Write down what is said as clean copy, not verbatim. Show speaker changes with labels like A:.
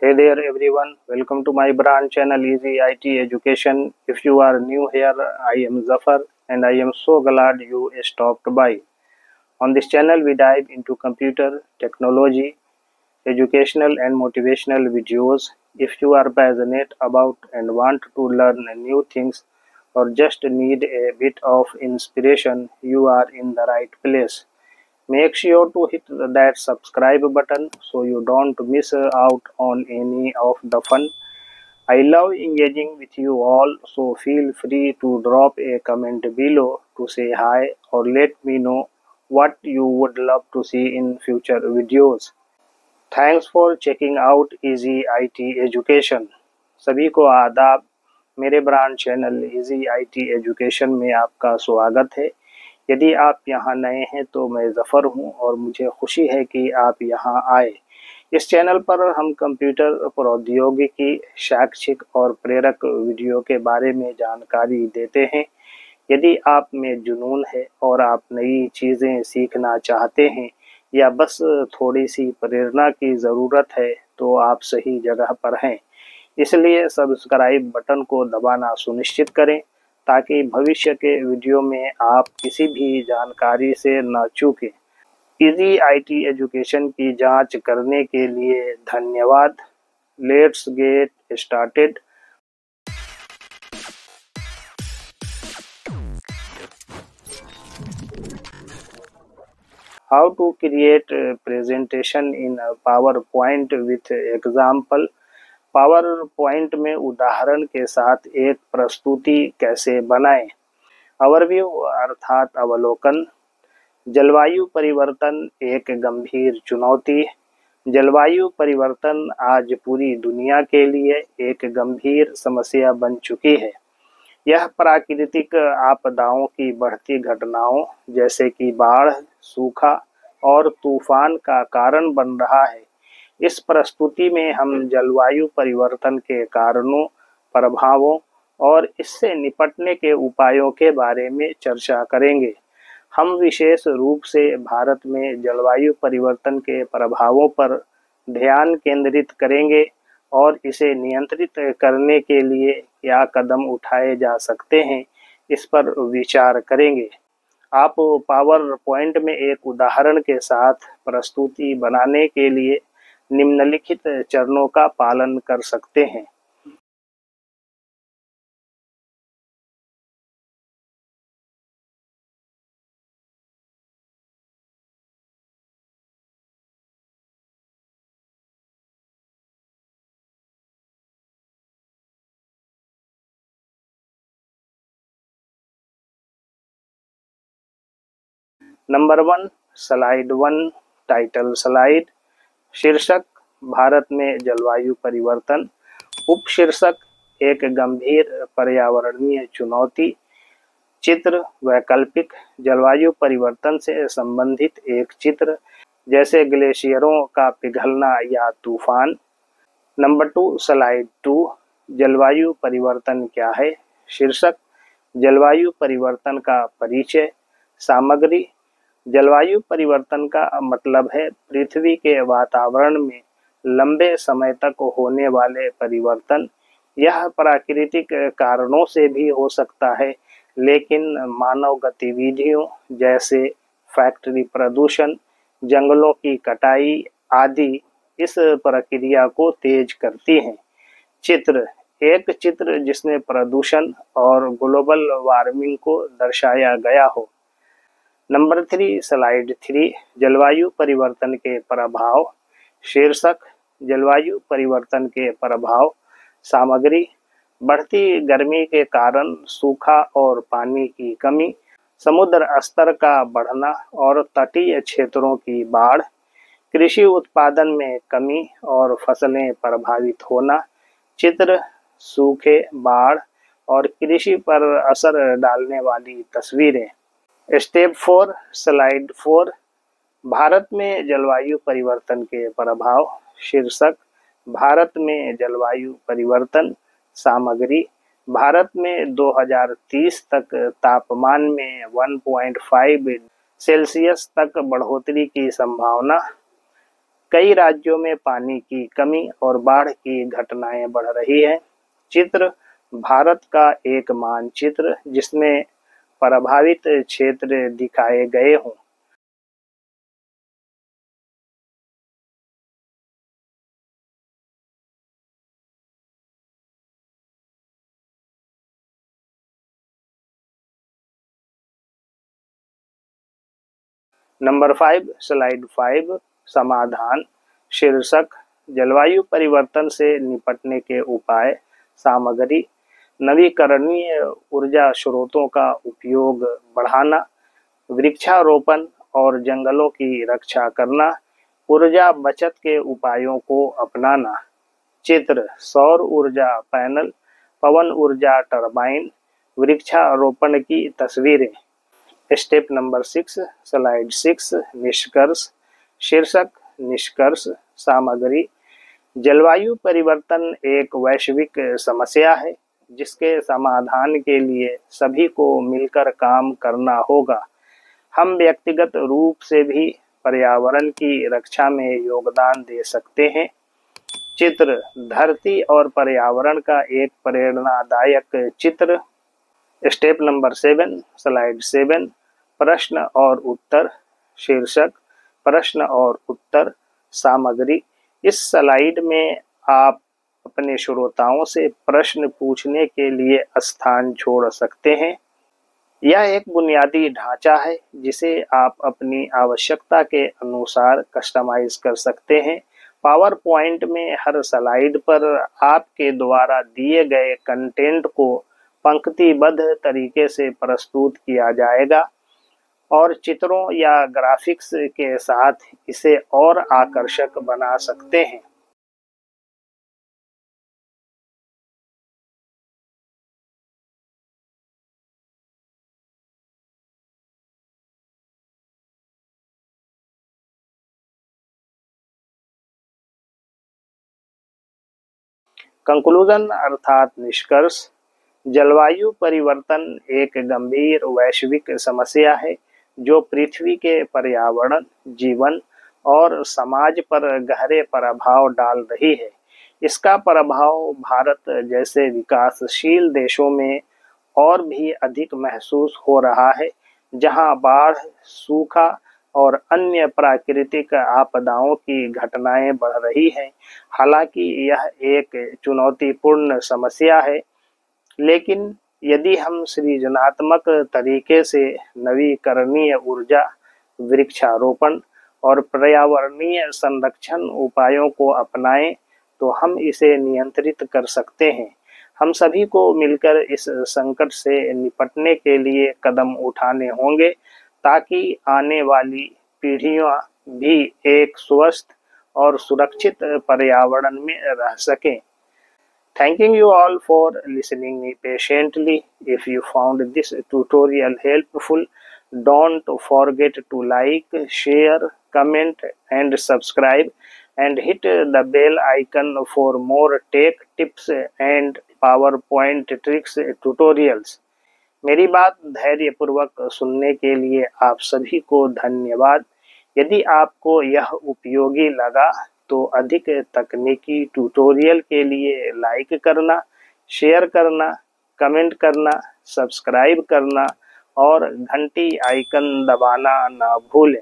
A: Hey there everyone, welcome to my brand channel Easy IT Education. If you are new here, I am Zafar and I am so glad you stopped by. On this channel we dive into computer, technology, educational and motivational videos. If you are passionate about and want to learn new things or just need a bit of inspiration, you are in the right place. Make sure to hit that subscribe button so you don't miss out on any of the fun. I love engaging with you all, so feel free to drop a comment below to say hi or let me know what you would love to see in future videos. Thanks for checking out easy IT education. सभी को आदाब। मेरे brand channel easy IT education में आपका स्वागत है। यदि आप यहाँ नए हैं तो मैं ज़फ़र हूँ और मुझे खुशी है कि आप यहाँ आए। इस चैनल पर हम कंप्यूटर प्रौद्योगिकी, शैक्षिक और प्रेरक वीडियो के बारे में जानकारी देते हैं। यदि आप में जुनून है और आप नई चीज़ें सीखना चाहते हैं या बस थोड़ी सी प्रेरणा की ज़रूरत है तो आप सही जगह पर हैं। इसलिए सब्सक्राइब बटन को दबाना सुनिश्चित करें ताकि भविष्य के वीडियो में आप किसी भी जानकारी से न चूकें। इजी आईटी एजुकेशन की जांच करने के लिए धन्यवाद। Let's get started. How to create a presentation in a PowerPoint with example। PowerPoint में उदाहरण के साथ एक प्रस्तुति कैसे बनाएं। ओवरव्यू अर्थात अवलोकन। जलवायु परिवर्तन एक गंभीर चुनौती। जलवायु परिवर्तन आज पूरी दुनिया के लिए एक गंभीर समस्या बन चुकी है। यह प्राकृतिक आपदाओं की बढ़ती घटनाओं जैसे कि बाढ़, सूखा और तूफान का कारण बन रहा है। इस प्रस्तुति में हम जलवायु परिवर्तन के कारणों, प्रभावों और इससे निपटने के उपायों के बारे में चर्चा करेंगे। हम विशेष रूप से भारत में जलवायु परिवर्तन के प्रभावों पर ध्यान केंद्रित करेंगे और इसे नियंत्रित करने के लिए क्या कदम उठाए जा सकते हैं, इस पर विचार करेंगे। आप पावर पॉइंट में एक उदाहरण के साथ प्रस्तुति बनाने के लिए निम्नलिखित चरणों का पालन कर सकते हैं। Number 1, slide 1, title slide. शीर्षक, भारत में जलवायु परिवर्तन। उपशीर्षक, एक गंभीर पर्यावरणीय चुनौती। चित्र, वैकल्पिक, जलवायु परिवर्तन से संबंधित एक चित्र जैसे ग्लेशियरों का पिघलना या तूफान। नंबर 2, स्लाइड 2, जलवायु परिवर्तन क्या है। शीर्षक, जलवायु परिवर्तन का परिचय। सामग्री, जलवायु परिवर्तन का मतलब है पृथ्वी के वातावरण में लंबे समय तक होने वाले परिवर्तन। यह प्राकृतिक कारणों से भी हो सकता है, लेकिन मानव गतिविधियों जैसे फैक्ट्री प्रदूषण, जंगलों की कटाई आदि इस प्रक्रिया को तेज करती हैं। चित्र, एक चित्र जिसमें प्रदूषण और ग्लोबल वार्मिंग को दर्शाया गया हो। नंबर 3, स्लाइड 3, जलवायु परिवर्तन के प्रभाव। शीर्षक, जलवायु परिवर्तन के प्रभाव। सामग्री, बढ़ती गर्मी के कारण सूखा और पानी की कमी, समुद्र स्तर का बढ़ना और तटीय क्षेत्रों की बाढ़, कृषि उत्पादन में कमी और फसलें प्रभावित होना। चित्र, सूखे, बाढ़ और कृषि पर असर डालने वाली तस्वीरें। स्टेप 4, स्लाइड 4, भारत में जलवायु परिवर्तन के प्रभाव। शीर्षक, भारत में जलवायु परिवर्तन। सामग्री, भारत में 2030 तक तापमान में 1.5 सेल्सियस तक बढ़ोतरी की संभावना। कई राज्यों में पानी की कमी और बाढ़ की घटनाएं बढ़ रही है। चित्र भारत का एक मानचित्र जिसमें प्रभावित क्षेत्र दिखाए गए हों। नंबर 5, स्लाइड 5, समाधान। शीर्षक जलवायु परिवर्तन से निपटने के उपाय। सामग्री नवीकरणीय ऊर्जा स्रोतों का उपयोग बढ़ाना, वृक्षारोपण और जंगलों की रक्षा करना, ऊर्जा बचत के उपायों को अपनाना। चित्र सौर ऊर्जा पैनल, पवन ऊर्जा टरबाइन, वृक्षारोपण की तस्वीरें। स्टेप नंबर 6, स्लाइड 6, निष्कर्ष। शीर्षक निष्कर्ष। सामग्री जलवायु परिवर्तन एक वैश्विक समस्या है जिसके समाधान के लिए सभी को मिलकर काम करना होगा। हम व्यक्तिगत रूप से भी पर्यावरण की रक्षा में योगदान दे सकते हैं। चित्र धरती और पर्यावरण का एक प्रेरणादायक चित्र। स्टेप नंबर 7, स्लाइड 7, प्रश्न और उत्तर। शीर्षक प्रश्न और उत्तर। सामग्री इस स्लाइड में आप अपने श्रोताओं से प्रश्न पूछने के लिए स्थान छोड़ सकते हैं। यह एक बुनियादी ढांचा है जिसे आप अपनी आवश्यकता के अनुसार कस्टमाइज कर सकते हैं। पावर पॉइंट में हर स्लाइड पर आपके द्वारा दिए गए कंटेंट को पंक्तिबद्ध तरीके से प्रस्तुत किया जाएगा और चित्रों या ग्राफिक्स के साथ इसे और आकर्षक बना सकते हैं। कंक्लूजन अर्थात निष्कर्ष। जलवायु परिवर्तन एक गंभीर वैश्विक समस्या है जो पृथ्वी के पर्यावरण, जीवन और समाज पर गहरे प्रभाव डाल रही है। इसका प्रभाव भारत जैसे विकासशील देशों में और भी अधिक महसूस हो रहा है, जहां बाढ़, सूखा और अन्य प्राकृतिक आपदाओं की घटनाएं बढ़ रही हैं। हालांकि यह एक चुनौतीपूर्ण समस्या है, लेकिन यदि हम सृजनात्मक तरीके से नवीकरणीय ऊर्जा, वृक्षारोपण और पर्यावरणीय संरक्षण उपायों को अपनाएं, तो हम इसे नियंत्रित कर सकते हैं। हम सभी को मिलकर इस संकट से निपटने के लिए कदम उठाने होंगे ताकि आने वाली पीढ़ियां भी एक स्वस्थ और सुरक्षित पर्यावरण में रह सकें। Thanking you all for listening me patiently. If you found this tutorial helpful, don't forget to like, share, comment and subscribe and hit the bell icon for more tech tips and PowerPoint tricks tutorials. मेरी बात धैर्यपूर्वक सुनने के लिए आप सभी को धन्यवाद। यदि आपको यह उपयोगी लगा तो अधिक तकनीकी ट्यूटोरियल के लिए लाइक करना, शेयर करना, कमेंट करना, सब्सक्राइब करना और घंटी आइकन दबाना ना भूलें।